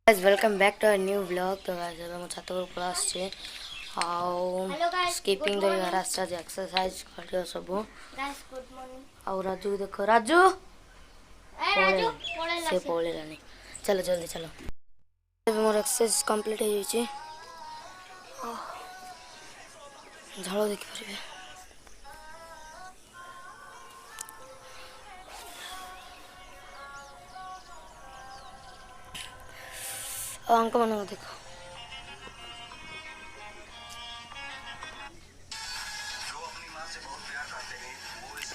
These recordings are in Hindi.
guys, welcome back to a new vlog. तो guys अब हम छत पर क्लास छे आउ स्कीपिंग दे रास्ता जे एक्सरसाइज करियो सब गाइस गुड मॉर्निंग। आउ राजू देखो राजू से पळे रानी चलो जल्दी चलो अब मोर एक्सरसाइज कंप्लीट हो जाई झाड़ो देखि परबे अंक मन देखो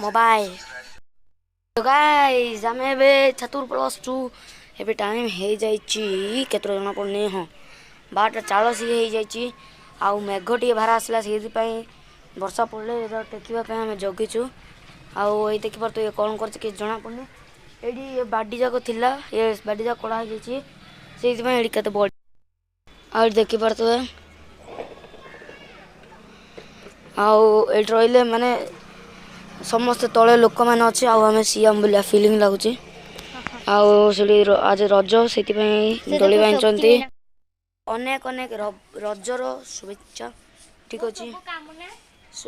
मोबाइल तो गाइस हमें एबे छतुर प्लस 2 एबे टाइम हे जाई ची केतरो जना पड़ने हो 12:40 हे जाई ची आउ मेघ टी भार आसला सेति पई वर्षा पड़ले एदा टेकिबा पे हम जगी छु आउ एई देखि पर तो ये कोन करछ के जना पड़ने एडी ये बाडी जाको थिला ये बाडी जा कोड़ा जाई ची सेति पई एडी कते बड आ देखि पर तो आउ एट रोइले माने समस्त तले लोक मान अछि आउ हमें सीएम बोलिया फीलिंग लागुची आउ सेली आज रज सेति पई दोली बांचंती अनेक अनेक रजर शुभेच्छा ठीक अछि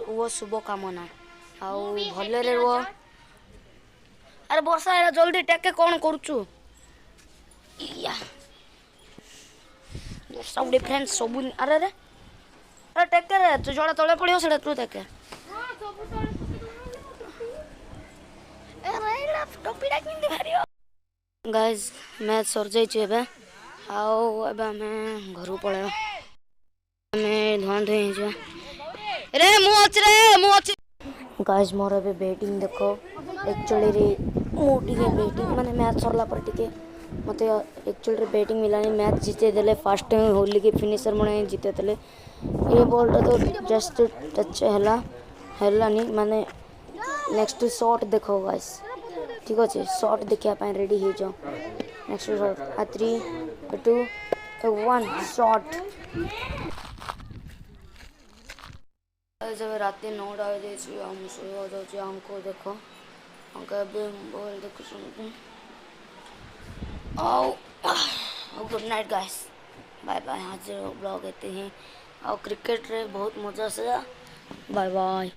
वो शुभ कामना आउ भले रे वो अरे वर्षा है जल्दी टेके कोन करछु या सब डिफरेंस सब अरे रे अरे टेके रे तू जोड़ा तले पड़ियो सेटा तू टेके हां सब तले गाइस मैच सर जाई चे बे आओ अब हमें घर पळे हमें धोन धोई जा रे मु अछि गाइस मोर अबे बैटिंग देखो एक्चुअली रे मोटी के बैटिंग माने मैच सरला पर टिके मते एक्चुअली रे बैटिंग मिलानी मैच जीते देले फर्स्ट टाइम होली के फिनिशर मने जीते देले ए बॉल तो जस्ट टच हला नहीं माने नेक्स्ट शॉट देखो गाइस ठीक अछि शॉट देखिया पय रेडी हे जाओ नेक्स्ट शॉट 3 2 1 शॉट जब रात 9 बजे छी हम सो हो जाउ छी हमको देखो हम कबे बॉल देखो सुनते आओ good night guys bye bye आज ब्लॉग आते हैं और क्रिकेट रे बहुत मजा से बाय बाय।